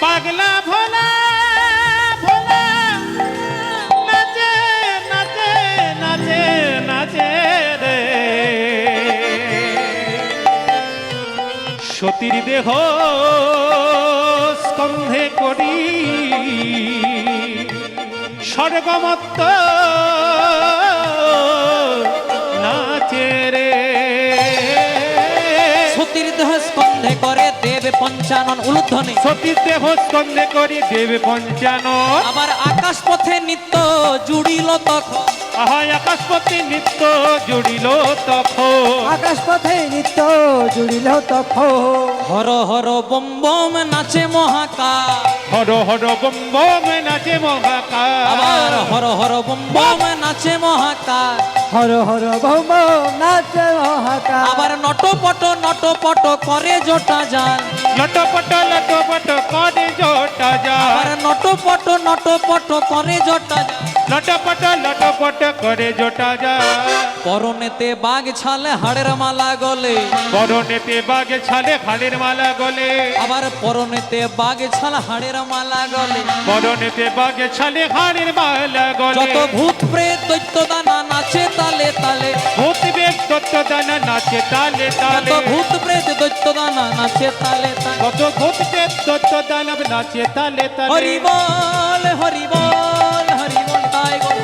পাগলা ভোলা ভোলা নাচে নাচে নাচে নাচে রে। সতীর দেহ স্কন্ধে করি স্বর্গমত্ত নাচে রে। সতীর দেহ স্কন্ধে করে দেব পঞ্চানন উলুধ্বনি। সতীর দেহ স্কন্ধে করি দেব পঞ্চানন। আবার আকাশ পথে নিত্য জুড়িল তখন, আহা আকাশপতি নিত্য জুড়িল তখন। আকাশ পথে নিত্য জুড়িল তখন। হর হর বম বম নাচে মহাকাশ। হর হর বম বম নাচে মহাকাশ। আবার হর হর বম বম নাচে মহাকাশ। হর হর ভৌম নাচে আছে মহাকাল। আবার নটপট করে জটা জাল। লটপট করে জোটা যা আবার নটপট করে জটা জাল। লটপট করে জোটা যা পরনেতে বাঘ ছালে হাড়ের মালা গলে। পরনেতে বাগে ছালে হাড়ের মালা গলে আবার পরনেতে বাঘ ছাল হাড়ের মালা গলে। পরনেতে বাগে ছালে হাড়ের মালা গলে যত ভূত প্রেত দৈত্য দানা নাচে তালে তালে। ভূত বেগ তত্ত্ব দানা নাচে তালে যত তালে ভূত প্রেত দৈত্য দানা নাচে তালে তালে। কত ভূত বেগ তত্ত্ব দানব নাচে তালে তালে হরি বল হরি বল হরি বল তাই বল।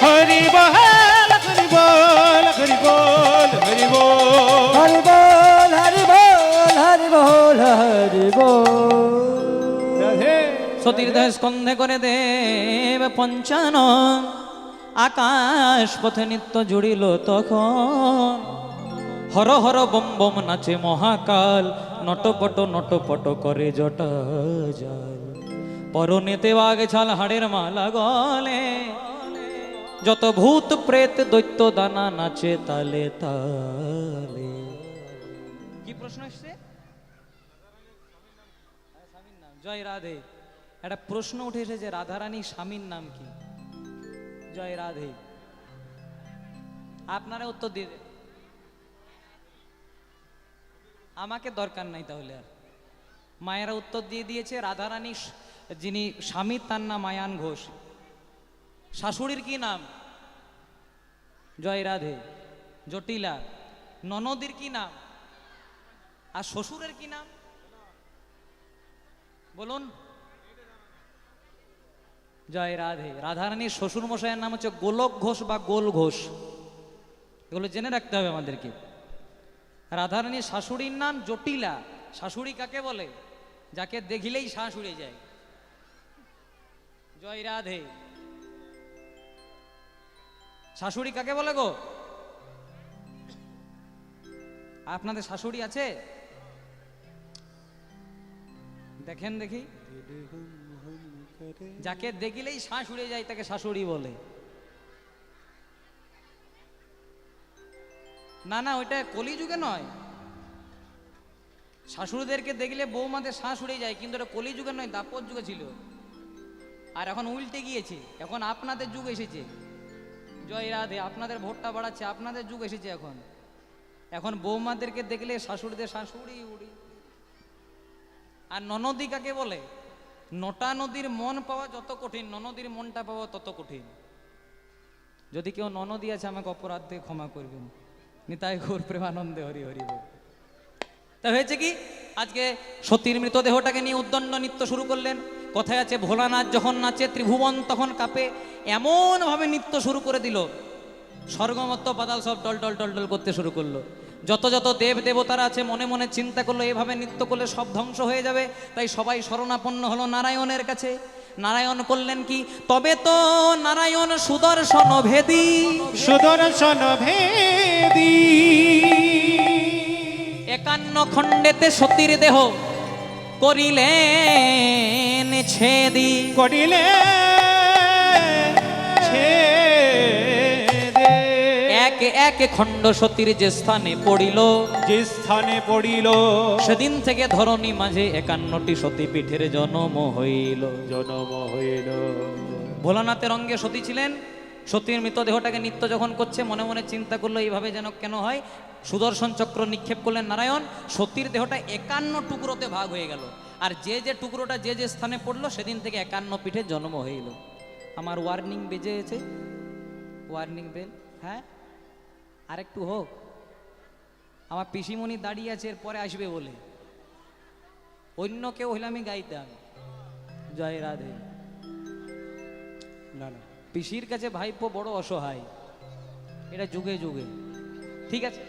হরি বল হরি বল হরি বল হরি বল হরি বল হরি বল হরি বল হরি বল। রাধে সতীর দেহ স্কন্ধে করে দেব পঞ্চানন। আকাশ পথে নিত্য জুড়িল তখন। হর হর বম বম নাচে মহাকাল। নটপট করে জটা জাল। পরনেতে বাঘ ছাল হাড়ের মালা গলে। যত ভূত প্রেত দৈত্য দানা নাচে তালে তালে। কি প্রশ্ন এসছে? স্বামীর নাম জয় রাধে। একটা প্রশ্ন উঠে এসেছে, রাধারানী স্বামীর নাম কি? জয় রাধে। আপনারা উত্তর দিয়ে দেন। আমাকে দরকার নাই তাহলে আর। মায়েরা উত্তর দিয়ে দিয়েছে, রাধারানী যিনি স্বামী তার নাম আয়ান ঘোষ। শাশুড়ির কি নাম? জয় রাধে। জটিলা। ননদীর কি নাম? আর শ্বশুরের কি নাম বলুন? জয় রাধে। রাধারানীর শ্বশুর মশাইয়ের নাম হচ্ছে গোলক ঘোষ বা গোল ঘোষ। এগুলো জেনে রাখতে হবে আমাদেরকে। রাধারানীর শাশুড়ির নাম জটিলা। শাশুড়ি কাকে বলে? যাকে দেখিলেই শ্বাস উড়ে যায়। জয় রাধে। শাশুড়ি কাকে বলে গো? আপনাদের শাশুড়ি আছে? দেখেন দেখি। যাকে দেখিলেই শ্বাস উড়ে যায় তাকে শাশুড়ি বলে। না না, ওইটা কলিযুগে নয়। শাশুড়িদেরকে দেখলে বৌমাদের শ্বাস উড়ে যায়, কিন্তু এটা কলিযুগে নয়, দাপর যুগে ছিল। আর এখন উল্টে গিয়েছে, এখন আপনাদের যুগ এসেছে। জয় রাধে। আপনাদের ভোটটা বাড়াচ্ছে, আপনাদের যুগ এসেছে এখন। এখন বৌমাদেরকে দেখলে শাশুড়িদের শাশুড়ি উড়ি। আর ননদী কাকে বলে? নটা নদীর মন পাওয়া যত কঠিন, ননদীর মনটা পাওয়া তত কঠিন। যদি কেউ ননদী আছে আমাকে অপরাধ দিয়ে ক্ষমা করবেন। নিতাই গৌর প্রেমানন্দে হরি হরি বল। তা হয়েছে কি, আজকে সতীর মৃতদেহটাকে নিয়ে উদ্দণ্ড নৃত্য শুরু করলেন। কথায় আছে, ভোলানাথ যখন নাচে ত্রিভুবন তখন কাঁপে। এমন ভাবে নৃত্য শুরু করে দিল, স্বর্গমত্ত পাতাল সব টল টল টল টল করতে শুরু করলো। যত যত দেব দেবতারা আছে মনে মনে চিন্তা করলো, এভাবে নৃত্য করলে সব ধ্বংস হয়ে যাবে। তাই সবাই শরণাপন্ন হলো নারায়ণের কাছে। নারায়ণ করলেন কি? তবে তো নারায়ণ সুদর্শন ভেদী। সুদর্শন ভেদী 51 খণ্ডেতে সতীর দেহ করিলেন ছেদি। করিলে এক এক খণ্ড সতীর যে স্থানে পড়িল, যে স্থানে পড়িল, সেদিন থেকে ধরণী মাঝে 51টি সতী পীঠের জন্ম হইল। জন্ম হইল। ভোলানাথের অঙ্গে সতী ছিলেন। সতীর মৃতদেহটাকে নিত্য যখন করছে মনে মনে চিন্তা করলো, এইভাবে যেন কেন হয়। সুদর্শন চক্র নিক্ষেপ করলেন নারায়ণ। সতীর দেহটা 51 টুকরোতে ভাগ হয়ে গেল। আর যে যে টুকরোটা যে যে স্থানে পড়লো সেদিন থেকে 51 পীঠের জন্ম হইল। আমার ওয়ার্নিং বেজেছে, ওয়ার্নিং বেল। হ্যাঁ, আরেকটু হোক। আমার পিসিমণি দাঁড়িয়ে আছে, এরপরে আসবে বলে। অন্য কেউ হইলে আমি গাইতাম জয় রাধে। না না, পিসির কাছে ভাইপো বড় অসহায়, এটা যুগে যুগে। ঠিক আছে,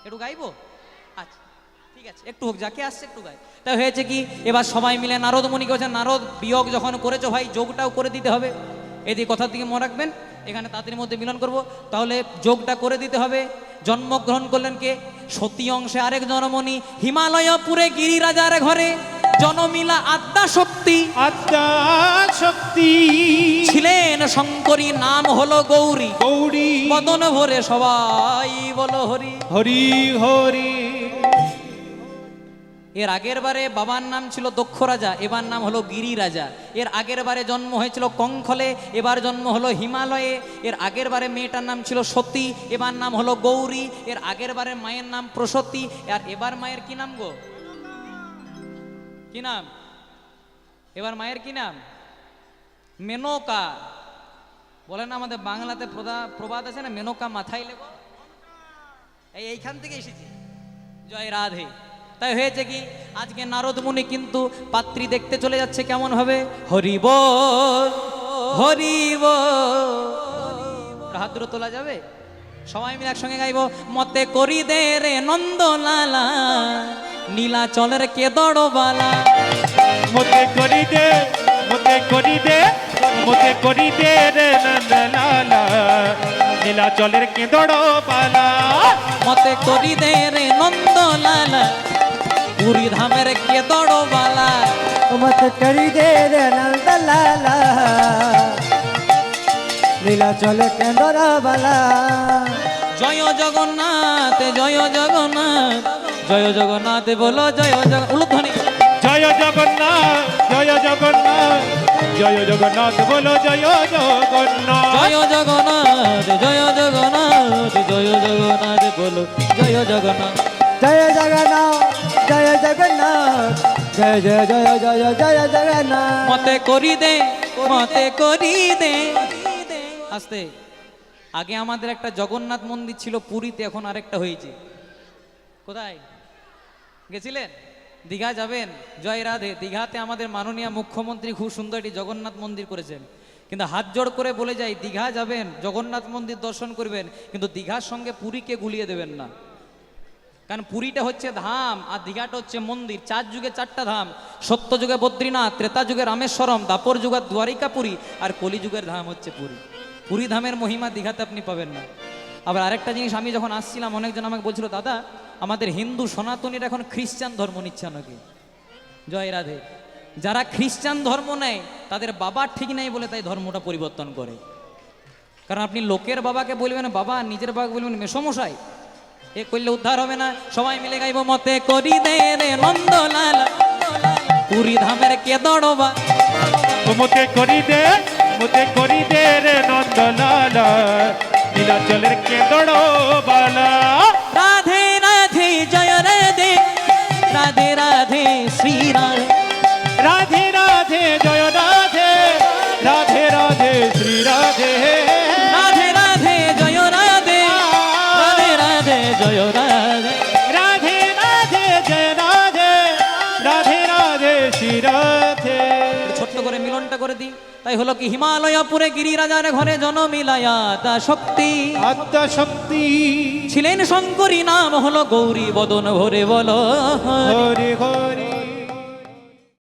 একটু গাইবো? আচ্ছা ঠিক আছে, একটু হোক, যাকে আসছে একটু গাই। তাই হয়েছে কি, এবার সবাই মিলে নারদ মুনিকে বলছেন, নারদ বিয়োগ যখন করেছো ভাই, যোগটাও করে দিতে হবে। এদিকে কথার দিকে মনে রাখবেন, এখানে তাদের মধ্যে মিলন করব, তাহলে যোগটা করে দিতে হবে। জন্মগ্রহণ করলেন কে? সতী অংশে আরেক জনমণি, হিমালয়পুরে গিরিরাজার ঘরে জনমিলা আদ্যা শক্তি। আদ্যা শক্তি ছিলেন শঙ্করী নাম হলো গৌরী, গৌরী বদন ভরে সবাই বলো হরি। হরি হরি। এর আগের বারে বাবার নাম ছিল দক্ষ রাজা, এবার নাম হলো গিরি রাজা। এর আগের বারে জন্ম হয়েছিল কঙ্খলে, এবার জন্ম হলো হিমালয়ে। এর আগের বারে মেয়েটার নাম ছিল সতী, এবার নাম হলো গৌরী। এর আগের বারে মায়ের নাম প্রসূতি, আর এবার মায়ের কি নাম গো? কি নাম এবার মায়ের? কি নাম? মেনকা। বলে না আমাদের বাংলাতে প্রবাদ আছে না, মেনকা মাথায় লেগো। এইখান থেকে এসেছে। জয় রাধে। তাই হয়েছে কি, আজকে নারদ মুনি কিন্তু পাত্রী দেখতে চলে যাচ্ছে কেমন হবে? হরিব হরিব। হাত দুটো তোলা যাবে? সবাই মিলে একসঙ্গে গাইবো। মতে করি দে রে নন্দলালা, নীলাচলের কেদড় বালা। মতে করি দে, মতে করি দে, মতে করি দে রে নন্দলালা, নীলাচলের কেঁদড় পালা। মতে করি দে রে নন্দলালা, পুরী ধামের কেদড় বালা। मत करी दे रे नंद लाला, লীলা চলে কেন্দর বালা। জয় জগন্নাথ জয় জগন্নাথ, জয় জগন্নাথ বলো জয় জগন্নাথ। উলুধ্বনি। জয় জগন্নাথ, জয় জগন্নাথ, জয় জগন্নাথ বলো জয় জগন্নাথ। জয় জগন্নাথ জয় জগন্নাথ, জয় জগন্নাথ বলো জয় জগন্নাথ। জয় জগন্নাথ জয় জগন্নাথ, জয় জয় জয় জয় জয় জগন্নাথ। মতে করি দে, মতে করি দে। আস্তে। আগে আমাদের একটা জগন্নাথ মন্দির ছিল পুরীতে, এখন আরেকটা হয়েছে। কোথায় গেছিলেন? দীঘা যাবেন? জয় রাধে। দীঘাতে আমাদের মাননীয় মুখ্যমন্ত্রী খুব সুন্দর একটি জগন্নাথ মন্দির করেছেন। কিন্তু হাত জোড় করে বলে যাই, দীঘা যাবেন, জগন্নাথ মন্দির দর্শন করবেন, কিন্তু দীঘার সঙ্গে পুরীকে গুলিয়ে দেবেন না। কারণ পুরীটা হচ্ছে ধাম আর দীঘাটা হচ্ছে মন্দির। 4 যুগে 4টা ধাম। সত্য যুগে বদ্রীনাথ, ত্রেতা যুগে রামেশ্বরম, দাপর যুগে দ্বারিকাপুরী, আর কলি যুগের ধাম হচ্ছে পুরী। পুরী ধামের মহিমা দীঘাতে আপনি পাবেন না। আবার আরেকটা জিনিস, আমি যখন আসছিলাম অনেকজন আমাকে বলছিল, দাদা আমাদের হিন্দু সনাতনীরা এখন খ্রিস্টান ধর্ম নিচ্ছে নাকি? জয় রাধে। যারা খ্রিস্টান ধর্ম নেয় তাদের বাবা ঠিক নাই বলে তাই ধর্মটা পরিবর্তন করে। কারণ আপনি লোকের বাবাকে বলবেন বাবা, নিজের বাবাকে বলবেন মেসমশাই, এ করলে উদ্ধার হবে না। সবাই মিলে গাইব। মতে করি দে রে নন্দলালা, পুরী ধামের কেদড় বালা। মতে করি দে, মতে করি দে রে নন্দলালা, নীলাচলের কেঁদড় বালা। রাধে রাধে জয় রাধে, রাধে রাধে শ্রীরাম। রাধে রাধে জয় রাধে, রাধে রাধে শ্রী রাধে। রাধে রাধে জয় রাধে, রাধে রাধে জয় রাধে। রাধে রাধে জয় রাধে, রাধে রাধে শ্রী রাধে। ছোট্ট করে মিলনটা করে দিই। তাই হলো কি, হিমালয়পুরে গিরিরাজার ঘরে জনমিলায়া তা শক্তি। আত্মা শক্তি ছিলেন শঙ্করী নাম হলো গৌরী, বদন ভরে বলো হরি হরি।